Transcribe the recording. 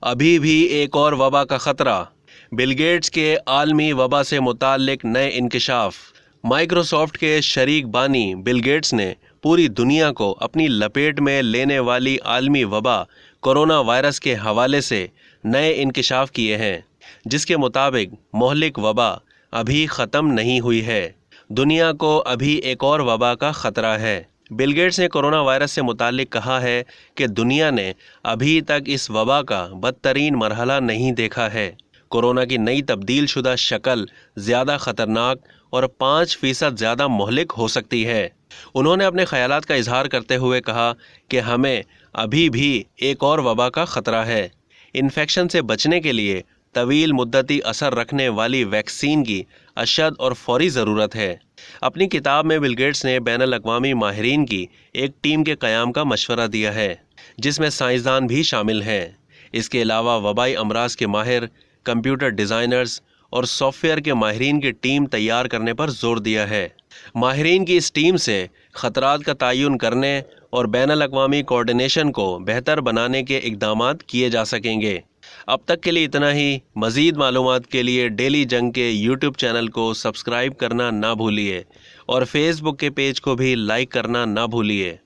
अभी भी एक और वबा का ख़तरा। बिल गेट्स के आलमी वबा से मुताल्लिक नए इंकशाफ। माइक्रोसॉफ्ट के शरीक बानी बिल गेट्स ने पूरी दुनिया को अपनी लपेट में लेने वाली आलमी वबा कोरोना वायरस के हवाले से नए इंकशाफ किए हैं, जिसके मुताबिक मोहलिक वबा अभी ख़त्म नहीं हुई है। दुनिया को अभी एक और वबा का ख़तरा है। बिल गेट्स ने कोरोना वायरस से मुताल्लिक कहा है कि दुनिया ने अभी तक इस वबा का बदतरीन मरहला नहीं देखा है। कोरोना की नई तब्दील शुदा शक्ल ज़्यादा ख़तरनाक और 5% ज़्यादा मोहलिक हो सकती है। उन्होंने अपने ख़यालात का इजहार करते हुए कहा कि हमें अभी भी एक और वबा का ख़तरा है। इन्फेक्शन से बचने के लिए तवील मुद्दती असर रखने वाली वैक्सीन की अशद और फौरी ज़रूरत है। अपनी किताब में बिल गेट्स ने बैनुल अक़वामी माहिरीन की एक टीम के क़याम का मशवरा दिया है, जिसमें साइंसदान भी शामिल हैं। इसके अलावा वबाई अमराज के माहिर, कंप्यूटर डिज़ाइनर्स और सॉफ्टवेयर के माहिरीन की टीम तैयार करने पर जोर दिया है। माहिरीन की इस टीम से ख़तरात का तयन करने और बैनुल अक़वामी कोऑर्डिनेशन को बेहतर बनाने के इक़दामात किए जा सकेंगे। अब तक के लिए इतना ही। मज़ीद मालूमात के लिए डेली जंग के यूट्यूब चैनल को सब्सक्राइब करना ना भूलिए और फेसबुक के पेज को भी लाइक करना ना भूलिए।